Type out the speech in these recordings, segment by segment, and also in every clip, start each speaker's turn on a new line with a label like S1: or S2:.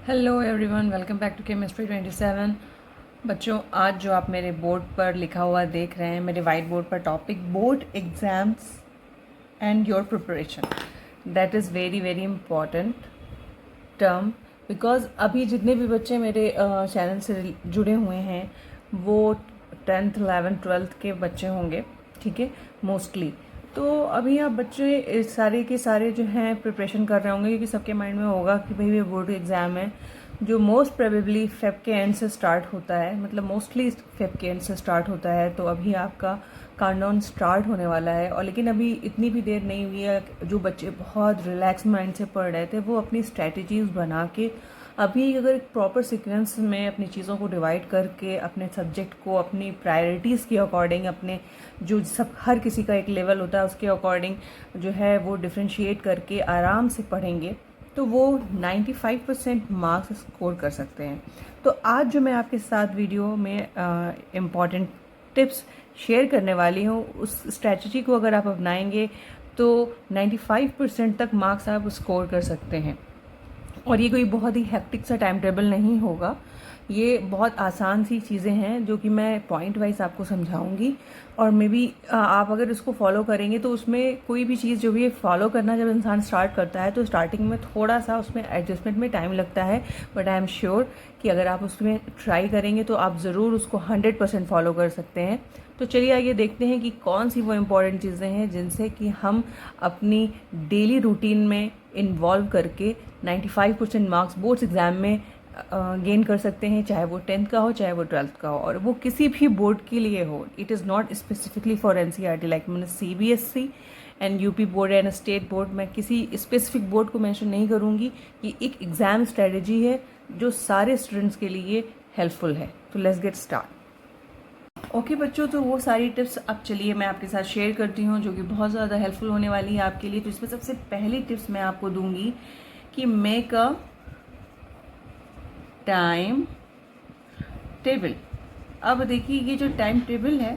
S1: Hello everyone, welcome back to chemistry 27। बच्चों, आज जो आप मेरे बोर्ड पर लिखा हुआ देख रहे हैं, मेरे वाइट बोर्ड पर topic board exams and your preparation, that is very very important term. Because अभी जितने भी बच्चे मेरे चैनल से जुड़े हुए हैं वो 10th 11th 12th के बच्चे होंगे, ठीक है, मोस्टली। तो अभी आप बच्चे सारे के सारे जो हैं प्रिपरेशन कर रहे होंगे, क्योंकि सबके माइंड में होगा कि भाई ये बोर्ड एग्ज़ाम है जो मोस्ट प्रोबेबली फेब के एंड से स्टार्ट होता है, मतलब मोस्टली फेब के एंड से स्टार्ट होता है। तो अभी आपका काउंटडाउन स्टार्ट होने वाला है, और लेकिन अभी इतनी भी देर नहीं हुई है। जो बच्चे बहुत रिलैक्स माइंड से पढ़ रहे थे वो अपनी स्ट्रैटेजीज़ बना के अभी अगर एक प्रॉपर सीक्वेंस में अपनी चीज़ों को डिवाइड करके अपने सब्जेक्ट को अपनी प्रायोरिटीज़ के अकॉर्डिंग, अपने जो सब हर किसी का एक लेवल होता है उसके अकॉर्डिंग जो है वो डिफ्रेंशिएट करके आराम से पढ़ेंगे तो वो 95% मार्क्स स्कोर कर सकते हैं। तो आज जो मैं आपके साथ वीडियो में इम्पॉर्टेंट टिप्स शेयर करने वाली हूँ, उस स्ट्रैटेजी को अगर आप अपनाएंगे तो 95% तक मार्क्स आप स्कोर कर सकते हैं। और ये कोई बहुत ही हेक्टिक सा टाइम टेबल नहीं होगा, ये बहुत आसान सी चीज़ें हैं जो कि मैं पॉइंट वाइज आपको समझाऊंगी। और मे बी आप अगर इसको फॉलो करेंगे तो उसमें कोई भी चीज़ जो भी फॉलो करना जब इंसान स्टार्ट करता है तो स्टार्टिंग में थोड़ा सा उसमें एडजस्टमेंट में टाइम लगता है, बट आई एम श्योर कि अगर आप उसमें ट्राई करेंगे तो आप ज़रूर उसको 100% फॉलो कर सकते हैं। तो चलिए आइए देखते हैं कि कौन सी वो इम्पॉर्टेंट चीज़ें हैं जिनसे कि हम अपनी डेली रूटीन में इन्वॉल्व करके 95% मार्क्स बोर्ड्स एग्ज़ाम में गेन कर सकते हैं, चाहे वो 10th का हो चाहे वो 12th का हो, और वो किसी भी बोर्ड के लिए हो। It is not specifically for NCERT, like मैंने CBSE and UP board and state board, मैं किसी स्पेसिफिक बोर्ड को मेंशन नहीं करूँगी। ये एक एग्ज़ाम स्ट्रेटजी है जो सारे स्टूडेंट्स के लिए हेल्पफुल है। तो लेट्स गेट स्टार्ट। ओके बच्चों, तो वो सारी टिप्स अब चलिए मैं आपके साथ शेयर करती हूँ जो कि बहुत ज़्यादा हेल्पफुल होने वाली है आपके लिए। तो इसमें सबसे पहली टिप्स मैं आपको दूंगी कि मेक अ टाइम टेबल। अब देखिए, ये जो टाइम टेबल है,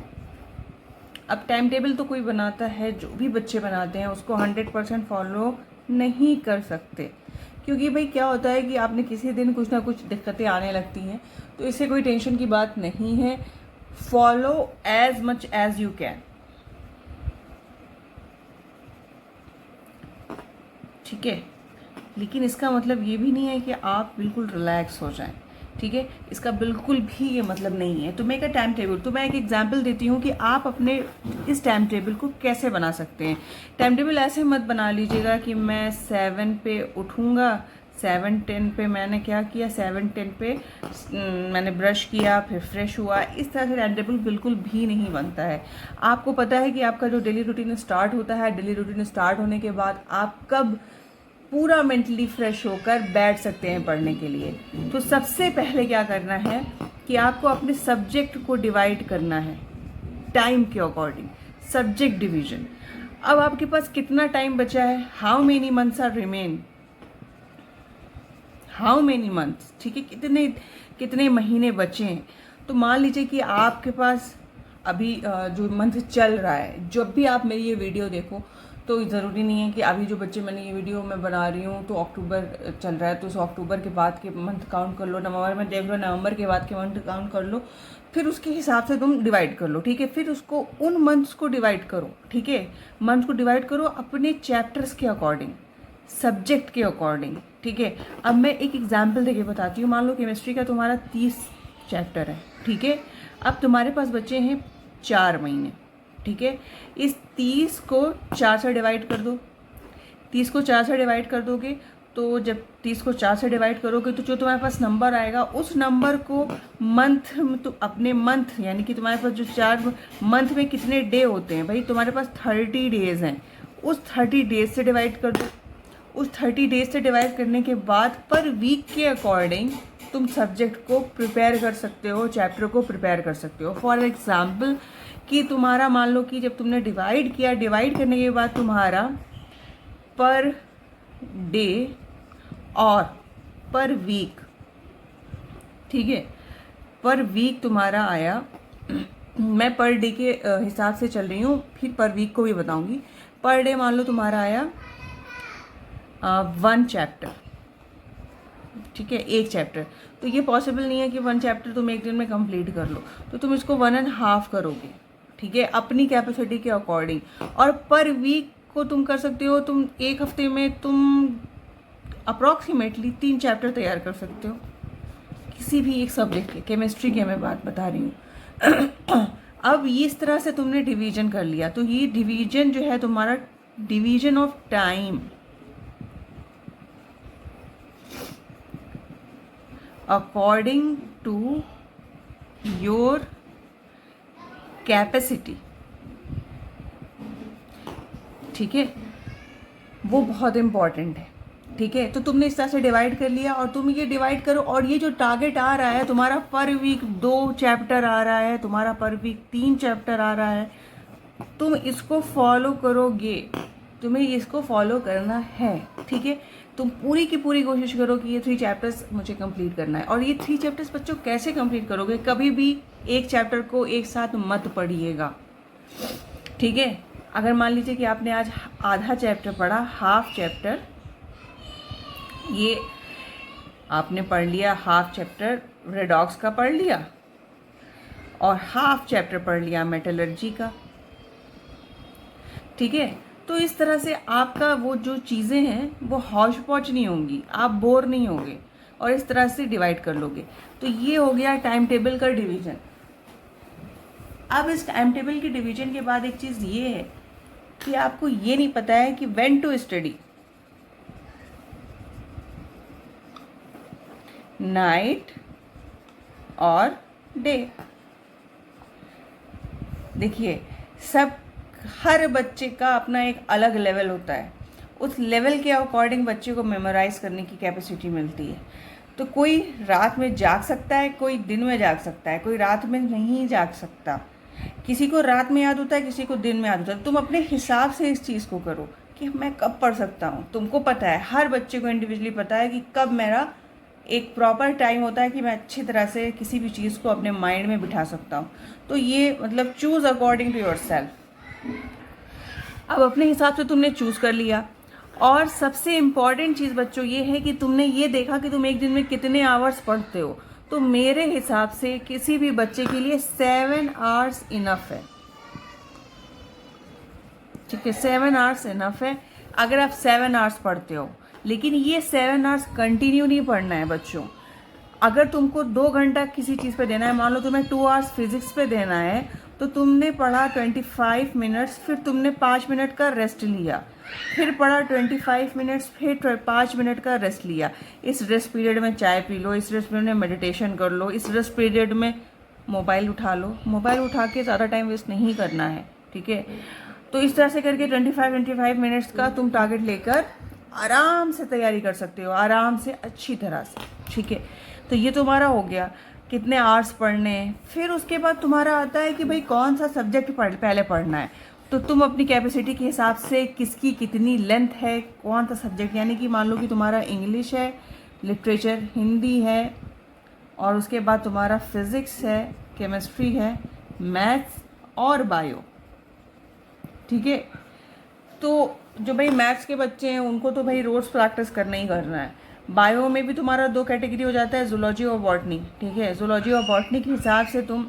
S1: अब टाइम टेबल तो कोई बनाता है, जो भी बच्चे बनाते हैं उसको 100% फॉलो नहीं कर सकते, क्योंकि भाई क्या होता है कि आपने किसी दिन कुछ ना कुछ दिक्कतें आने लगती हैं। तो इससे कोई टेंशन की बात नहीं है। Follow as much as you can, ठीक है, लेकिन इसका मतलब ये भी नहीं है कि आप बिल्कुल रिलैक्स हो जाएं, ठीक है, इसका बिल्कुल भी ये मतलब नहीं है। तो मेक अ टाइम टेबल, तो मैं एक एग्जांपल देती हूँ कि आप अपने इस टाइम टेबल को कैसे बना सकते हैं। टाइम टेबल ऐसे मत बना लीजिएगा कि मैं 7 पे उठूँगा, 7:10 पे मैंने क्या किया, 7:10 पे मैंने ब्रश किया, फिर फ्रेश हुआ। इस तरह से टाइम टेबल बिल्कुल भी नहीं बनता है। आपको पता है कि आपका जो डेली रूटीन स्टार्ट होता है, डेली रूटीन स्टार्ट होने के बाद आप कब पूरा मेंटली फ्रेश होकर बैठ सकते हैं पढ़ने के लिए। तो सबसे पहले क्या करना है कि आपको अपने सब्जेक्ट को डिवाइड करना है टाइम के अकॉर्डिंग, सब्जेक्ट डिवीजन। अब आपके पास कितना टाइम बचा है, how many months are remain, how many months, ठीक है, कितने कितने महीने बचे हैं। तो मान लीजिए कि आपके पास अभी जो मंथ चल रहा है, जब भी आप मेरी ये वीडियो देखो तो ज़रूरी नहीं है कि अभी जो बच्चे मैंने ये वीडियो मैं बना रही हूँ तो अक्टूबर चल रहा है, तो अक्टूबर के बाद के मंथ काउंट कर लो, नवंबर में देख लो, नवंबर के बाद के मंथ काउंट कर लो, फिर उसके हिसाब से तुम डिवाइड कर लो, ठीक है। फिर उसको उन मंथ्स को डिवाइड करो, ठीक है, मंथ को डिवाइड करो अपने चैप्टर्स के अकॉर्डिंग, सब्जेक्ट के अकॉर्डिंग, ठीक है। अब मैं एक एग्जाम्पल देके बताती हूँ। मान लो केमिस्ट्री का तुम्हारा 30 चैप्टर है, ठीक है। अब तुम्हारे पास बचे हैं 4 महीने, ठीक है। इस 30 को 4 से डिवाइड कर दो, 30 को 4 से डिवाइड कर दोगे तो जब 30 को 4 से डिवाइड करोगे तो जो तुम्हारे पास नंबर आएगा उस नंबर को मंथ में, तो अपने मंथ यानी कि तुम्हारे पास जो 4 मंथ में कितने डे होते हैं, भाई तुम्हारे पास 30 डेज हैं, उस 30 डेज से डिवाइड कर दो। उस 30 डेज से डिवाइड करने के बाद पर वीक के अकॉर्डिंग तुम सब्जेक्ट को प्रिपेयर कर सकते हो, चैप्टर को प्रिपेयर कर सकते हो। फॉर एग्जाम्पल कि तुम्हारा मान लो कि जब तुमने डिवाइड किया, डिवाइड करने के बाद तुम्हारा पर डे और पर वीक, ठीक है, पर वीक तुम्हारा आया, मैं पर डे के हिसाब से चल रही हूँ, फिर पर वीक को भी बताऊंगी। पर डे मान लो तुम्हारा आया 1 चैप्टर, ठीक है, एक चैप्टर। तो ये पॉसिबल नहीं है कि 1 चैप्टर तुम एक दिन में कंप्लीट कर लो, तो तुम इसको 1.5 करोगे, ठीक है, अपनी कैपेसिटी के अकॉर्डिंग। और पर वीक को तुम कर सकते हो, तुम एक हफ्ते में तुम अप्रॉक्सीमेटली 3 चैप्टर तैयार कर सकते हो किसी भी एक सब्जेक्ट के। केमिस्ट्री की मैं बात बता रही हूँ। अब इस तरह से तुमने डिवीजन कर लिया, तो ये डिवीजन जो है तुम्हारा division of time according to your capacity, ठीक है, वो बहुत इम्पॉर्टेंट है। ठीक है, तो तुमने इस तरह से डिवाइड कर लिया, और तुम ये डिवाइड करो, और ये जो टारगेट आ रहा है तुम्हारा, पर वीक 2 चैप्टर आ रहा है तुम्हारा, पर वीक 3 चैप्टर आ रहा है, तुम इसको फॉलो करोगे, तुम्हें इसको फॉलो करना है। ठीक है, तुम पूरी की पूरी कोशिश करो कि ये 3 चैप्टर्स मुझे कंप्लीट करना है। और ये 3 चैप्टर्स बच्चों कैसे कंप्लीट करोगे, कभी भी एक चैप्टर को एक साथ मत पढ़िएगा। ठीक है, अगर मान लीजिए कि आपने आज आधा चैप्टर पढ़ा, हाफ चैप्टर, ये आपने पढ़ लिया, हाफ चैप्टर रेडॉक्स का पढ़ लिया और हाफ चैप्टर पढ़ लिया मेटलर्जी का। ठीक है, तो इस तरह से आपका वो जो चीज़ें हैं वो हौच पौच नहीं होंगी, आप बोर नहीं होंगे, और इस तरह से डिवाइड कर लोगे। तो ये हो गया टाइम टेबल का डिवीज़न। अब इस टाइम टेबल के डिवीज़न के बाद एक चीज़ ये है कि आपको ये नहीं पता है कि व्हेन टू स्टडी, नाइट और डे। देखिए, हर बच्चे का अपना एक अलग लेवल होता है, उस लेवल के अकॉर्डिंग बच्चे को मेमोराइज करने की कैपेसिटी मिलती है। तो कोई रात में जाग सकता है, कोई दिन में जाग सकता है, कोई रात में नहीं जाग सकता, किसी को रात में याद होता है, किसी को दिन में याद होता है। तुम अपने हिसाब से इस चीज़ को करो कि मैं कब पढ़ सकता हूँ। तुमको पता है, हर बच्चे को इंडिविजुअली पता है कि कब मेरा एक प्रॉपर टाइम होता है कि मैं अच्छी तरह से किसी भी चीज़ को अपने माइंड में बिठा सकता हूँ। तो ये मतलब choose according to your self. अब अपने हिसाब से तुमने चूज़ कर लिया, और सबसे इम्पॉर्टेंट चीज़ बच्चों ये है कि तुमने ये देखा कि तुम एक दिन में कितने आवर्स पढ़ते हो। तो मेरे हिसाब से किसी भी बच्चे के लिए 7 आवर्स इनफ है। ठीक है, 7 आवर्स इनफ है अगर आप 7 आवर्स पढ़ते हो। लेकिन ये 7 आवर्स कंटिन्यू नहीं पढ़ना है बच्चों। अगर तुमको 2 घंटा किसी चीज़ पे देना है, मान लो तुम्हें 2 आवर्स फिजिक्स पे देना है, तो तुमने पढ़ा 25 मिनट्स, फिर तुमने 5 मिनट का रेस्ट लिया, फिर पढ़ा 25 मिनट्स, फिर 5 मिनट का रेस्ट लिया। इस रेस्ट पीरियड में चाय पी लो, इस रेस्ट पीरियड में मेडिटेशन कर लो, इस रेस्ट पीरियड में मोबाइल उठा लो। मोबाइल उठा के ज़्यादा टाइम वेस्ट नहीं करना है। ठीक है, तो इस तरह से करके 25 मिनट्स का तुम टारगेट लेकर आराम से तैयारी कर सकते हो, आराम से, अच्छी तरह से। ठीक है, तो ये तुम्हारा हो गया कितने आवर्स पढ़ने हैं। फिर उसके बाद तुम्हारा आता है कि भाई कौन सा सब्जेक्ट पहले पढ़ना है। तो तुम अपनी कैपेसिटी के हिसाब से किसकी कितनी लेंथ है, कौन सा सब्जेक्ट, यानी कि मान लो कि तुम्हारा इंग्लिश है, लिटरेचर हिंदी है, और उसके बाद तुम्हारा फिज़िक्स है, केमिस्ट्री है, मैथ्स और बायो। ठीक है, तो जो भाई मैथ्स के बच्चे हैं उनको तो भाई रोज़ प्रैक्टिस करना ही करना है। बायो में भी तुम्हारा 2 कैटेगरी हो जाता है, जूलॉजी और बॉटनी। ठीक है, जूलॉजी और बॉटनी के हिसाब से तुम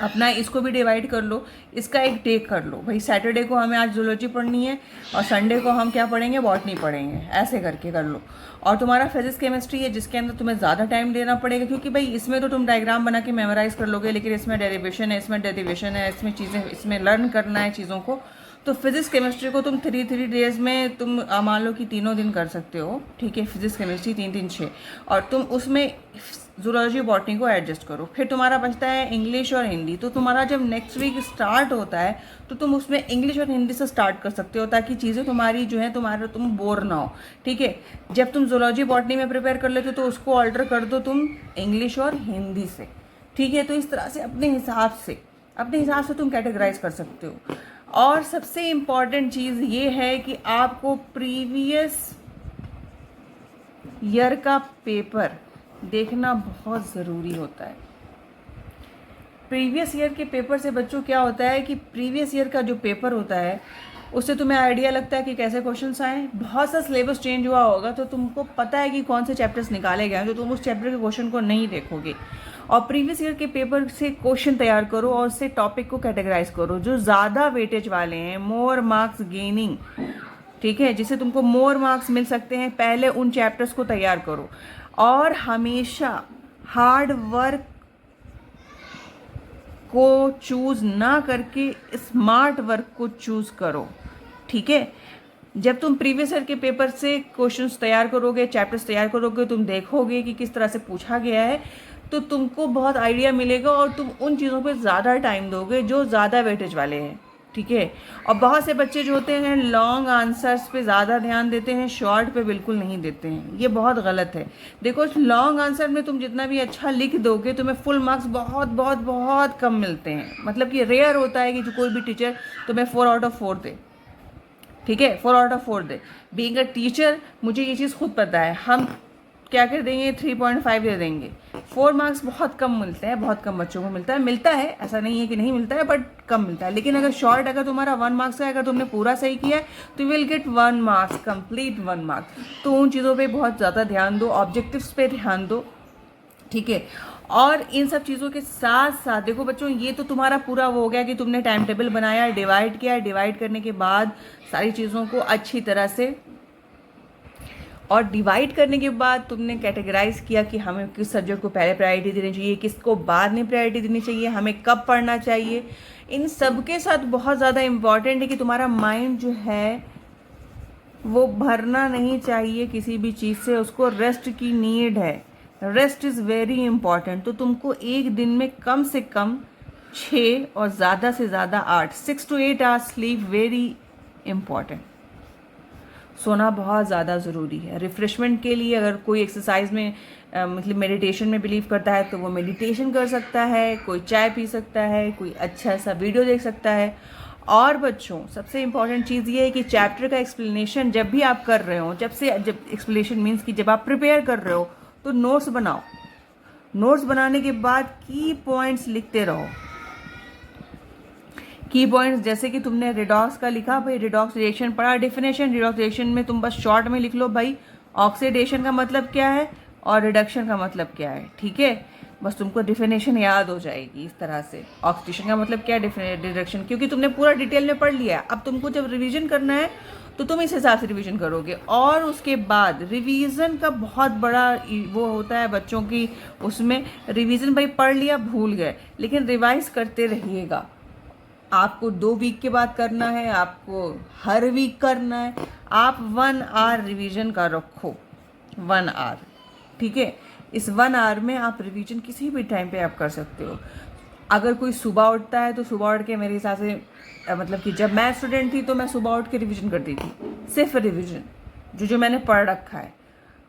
S1: अपना इसको भी डिवाइड कर लो, इसका एक डे कर लो, भाई सैटरडे को हमें आज जूलॉजी पढ़नी है और संडे को हम क्या पढ़ेंगे, बॉटनी पढ़ेंगे, ऐसे करके कर लो। और तुम्हारा फिजिक्स केमिस्ट्री है जिसके अंदर तुम्हें ज़्यादा टाइम देना पड़ेगा, क्योंकि भाई इसमें तो तुम डायग्राम बना के मेमोराइज कर लोगे, लेकिन इसमें डेरिवेशन है, इसमें डेरिवेशन है, इसमें चीज़ें, इसमें लर्न करना है चीज़ों को। तो फिजिक्स केमिस्ट्री को तुम 3 डेज में तुम मान लो कि 3 दिन कर सकते हो। ठीक है, फिजिक्स केमिस्ट्री 3 6, और तुम उसमें जूलॉजी बॉटनी को एडजस्ट करो। फिर तुम्हारा बचता है इंग्लिश और हिंदी। तो तुम्हारा जब नेक्स्ट वीक स्टार्ट होता है तो तुम उसमें इंग्लिश और हिंदी से स्टार्ट कर सकते हो, ताकि चीज़ें तुम्हारी जो है तुम बोर ना हो। ठीक है, जब तुम जूलॉजी बॉटनी में प्रिपेयर कर लेते हो तो उसको ऑल्टर कर दो तुम इंग्लिश और हिंदी से। ठीक है, तो इस तरह से अपने हिसाब से तुम कैटेगराइज कर सकते हो। और सबसे इम्पॉर्टेंट चीज़ ये है कि आपको प्रीवियस ईयर का पेपर देखना बहुत ज़रूरी होता है। प्रीवियस ईयर के पेपर से बच्चों क्या होता है कि प्रीवियस ईयर का जो पेपर होता है उससे तुम्हें आइडिया लगता है कि कैसे क्वेश्चंस आए। बहुत सा सिलेबस चेंज हुआ होगा तो तुमको पता है कि कौन से चैप्टर्स निकाले गए हैं, तो तुम उस चैप्टर के क्वेश्चन को नहीं देखोगे। और प्रीवियस ईयर के पेपर से क्वेश्चन तैयार करो और उससे टॉपिक को कैटेगराइज करो जो ज़्यादा वेटेज वाले हैं, मोर मार्क्स गेनिंग, ठीक है, जिससे तुमको मोर मार्क्स मिल सकते हैं। पहले उन चैप्टर्स को तैयार करो और हमेशा हार्ड वर्क को चूज ना करके स्मार्ट वर्क को चूज करो, ठीक है। जब तुम प्रीवियस ईयर के पेपर से क्वेश्चंस तैयार करोगे, चैप्टर्स तैयार करोगे, तुम देखोगे कि किस तरह से पूछा गया है, तो तुमको बहुत आइडिया मिलेगा और तुम उन चीज़ों पे ज़्यादा टाइम दोगे जो ज़्यादा वेटेज वाले हैं, ठीक है। और बहुत से बच्चे जो होते हैं लॉन्ग आंसर्स पे ज़्यादा ध्यान देते हैं, शॉर्ट पे बिल्कुल नहीं देते हैं। ये बहुत गलत है। देखो लॉन्ग आंसर में तुम जितना भी अच्छा लिख दोगे तुम्हें फुल मार्क्स बहुत बहुत बहुत कम मिलते हैं। मतलब कि रेयर होता है कि जो कोई भी टीचर तुम्हें 4 आउट ऑफ 4 दे, ठीक है, 4 out of 4 they. Being a teacher मुझे ये चीज़ खुद पता है, हम क्या कर देंगे 3.5 दे देंगे। 4 मार्क्स बहुत कम मिलते हैं, बहुत कम बच्चों को मिलता है, ऐसा नहीं है कि नहीं मिलता है, बट कम मिलता है। लेकिन अगर शॉर्ट, अगर तुम्हारा 1 मार्क्स है, अगर तुमने पूरा सही किया है तो will get 1 marks, complete 1 marks. तो उन चीज़ों पे बहुत ज़्यादा ध्यान दो, ऑब्जेक्टिव्स पे ध्यान दो, ठीक है। और इन सब चीज़ों के साथ साथ देखो बच्चों, ये तो तुम्हारा पूरा वो हो गया कि तुमने टाइम टेबल बनाया, डिवाइड किया, डिवाइड करने के बाद सारी चीज़ों को अच्छी तरह से, और डिवाइड करने के बाद तुमने कैटेगराइज किया कि हमें किस सब्जेक्ट को पहले प्रायोरिटी देनी चाहिए, किसको बाद में प्रायोरिटी देनी चाहिए, हमें कब पढ़ना चाहिए। इन सब के साथ बहुत ज़्यादा इम्पॉर्टेंट है कि तुम्हारा माइंड जो है वो भरना नहीं चाहिए किसी भी चीज़ से, उसको रेस्ट की नीड है। Rest is very important. तो तुमको एक दिन में कम से कम 6 और ज़्यादा से ज़्यादा 8, 6 to 8 hours sleep very important. सोना बहुत ज़्यादा ज़रूरी है। रिफ्रेशमेंट के लिए अगर कोई एक्सरसाइज में मतलब मेडिटेशन में बिलीव करता है तो वो मेडिटेशन कर सकता है, कोई चाय पी सकता है, कोई अच्छा सा वीडियो देख सकता है। और बच्चों सबसे इम्पॉर्टेंट चीज़ ये है कि चैप्टर का एक्सप्लेनेशन जब भी आप कर रहे हो, जब एक्सप्लेनेशन मीन्स कि जब आप प्रिपेयर कर रहे हो तो नोट्स बनाओ। नोट्स बनाने के बाद की पॉइंट्स लिखते रहो। की पॉइंट्स जैसे कि तुमने रिडॉक्स का लिखा, भाई रिडॉक्स रिएक्शन पढ़ा, डेफिनेशन रिडॉक्स रिएक्शन में तुम बस शॉर्ट में लिख लो भाई ऑक्सीडेशन का मतलब क्या है और रिडक्शन का मतलब क्या है, ठीक है। बस तुमको डेफिनेशन याद हो जाएगी इस तरह से, ऑक्सीडेशन का मतलब क्या है, रिडक्शन, क्योंकि तुमने पूरा डिटेल में पढ़ लिया है। अब तुमको जब रिवीजन करना है तो तुम इस हिसाब से रिवीजन करोगे। और उसके बाद रिवीजन का बहुत बड़ा वो होता है बच्चों की, उसमें रिवीजन भाई पढ़ लिया भूल गए, लेकिन रिवाइज करते रहिएगा। आपको 2 वीक के बाद करना है, आपको हर वीक करना है। आप 1 आवर रिवीजन का रखो, 1 आवर, ठीक है। इस 1 आवर में आप रिवीजन किसी भी टाइम पे आप कर सकते हो। अगर कोई सुबह उठता है तो सुबह उठ के मेरे हिसाब से मतलब कि जब मैं स्टूडेंट थी तो मैं सुबह उठ के रिवीजन करती थी, सिर्फ रिवीजन जो मैंने पढ़ रखा है।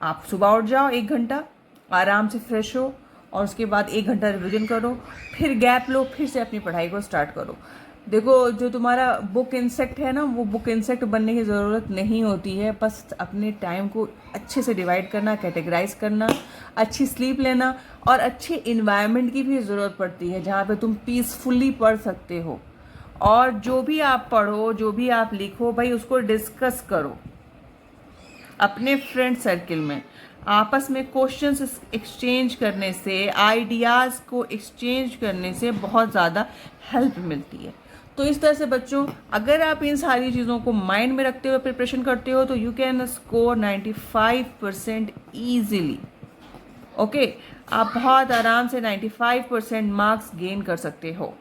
S1: आप सुबह उठ जाओ, 1 घंटा आराम से फ्रेश हो और उसके बाद 1 घंटा रिवीजन करो, फिर गैप लो, फिर से अपनी पढ़ाई को स्टार्ट करो। देखो जो तुम्हारा बुक इंसेक्ट है ना, वो बुक इंसेक्ट बनने की ज़रूरत नहीं होती है। बस अपने टाइम को अच्छे से डिवाइड करना, कैटेगराइज करना, अच्छी स्लीप लेना और अच्छे इन्वायरमेंट की भी ज़रूरत पड़ती है जहाँ पे तुम पीसफुली पढ़ सकते हो। और जो भी आप पढ़ो, जो भी आप लिखो भाई उसको डिस्कस करो अपने फ्रेंड सर्किल में। आपस में क्वेश्चंस एक्सचेंज करने से, आइडियाज़ को एक्सचेंज करने से बहुत ज़्यादा हेल्प मिलती है। तो इस तरह से बच्चों अगर आप इन सारी चीज़ों को माइंड में रखते हुए प्रिपरेशन करते हो तो you can score 95% easily. Okay, आप बहुत आराम से 95% मार्क्स गेन कर सकते हो,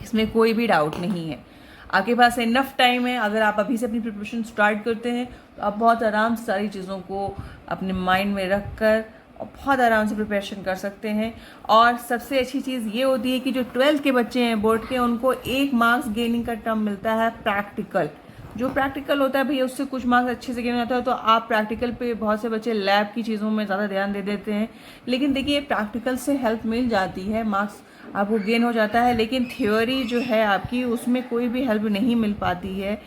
S1: इसमें कोई भी डाउट नहीं है। आपके पास इनफ टाइम है। अगर आप अभी से अपनी प्रिपरेशन स्टार्ट करते हैं तो आप बहुत आराम से सारी चीज़ों को अपने माइंड में रख कर और बहुत आराम से प्रिपरेशन कर सकते हैं। और सबसे अच्छी चीज़ ये होती है कि जो 12th के बच्चे हैं बोर्ड के, उनको 1 मार्क्स गेनिंग का टर्म मिलता है प्रैक्टिकल। जो प्रैक्टिकल होता है भैया उससे कुछ मार्क्स अच्छे से गेन होता है। तो आप प्रैक्टिकल पे, बहुत से बच्चे लैब की चीज़ों में ज़्यादा ध्यान दे देते हैं, लेकिन देखिए प्रैक्टिकल से हेल्प मिल जाती है, मार्क्स आपको गेन हो जाता है। लेकिन थ्योरी जो है आपकी, उसमें कोई भी हेल्प नहीं मिल पाती है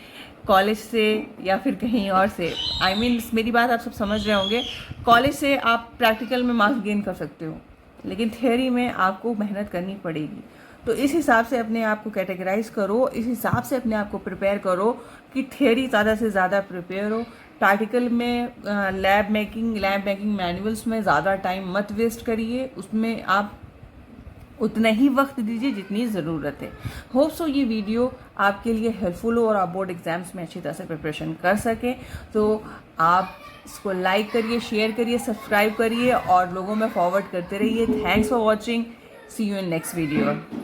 S1: कॉलेज से या फिर कहीं और से। आई मीन मेरी बात आप सब समझ रहे होंगे। कॉलेज से आप प्रैक्टिकल में मार्क्स गेन कर सकते हो, लेकिन थ्योरी में आपको मेहनत करनी पड़ेगी। तो इस हिसाब से अपने आप को कैटेगराइज करो, इस हिसाब से अपने आप को प्रिपेयर करो कि थियरी ज़्यादा से ज़्यादा प्रिपेयर हो। प्रैक्टिकल में लैब मेकिंग मैनुअल्स में ज़्यादा टाइम मत वेस्ट करिए, उसमें आप उतना ही वक्त दीजिए जितनी ज़रूरत है। होप सो ये वीडियो आपके लिए हेल्पफुल हो और आप बोर्ड एग्जाम्स में अच्छी तरह से प्रिपरेशन कर सकें। तो आप इसको लाइक करिए, शेयर करिए, सब्सक्राइब करिए और लोगों में फॉरवर्ड करते रहिए। Thanks for watching, see you in next video.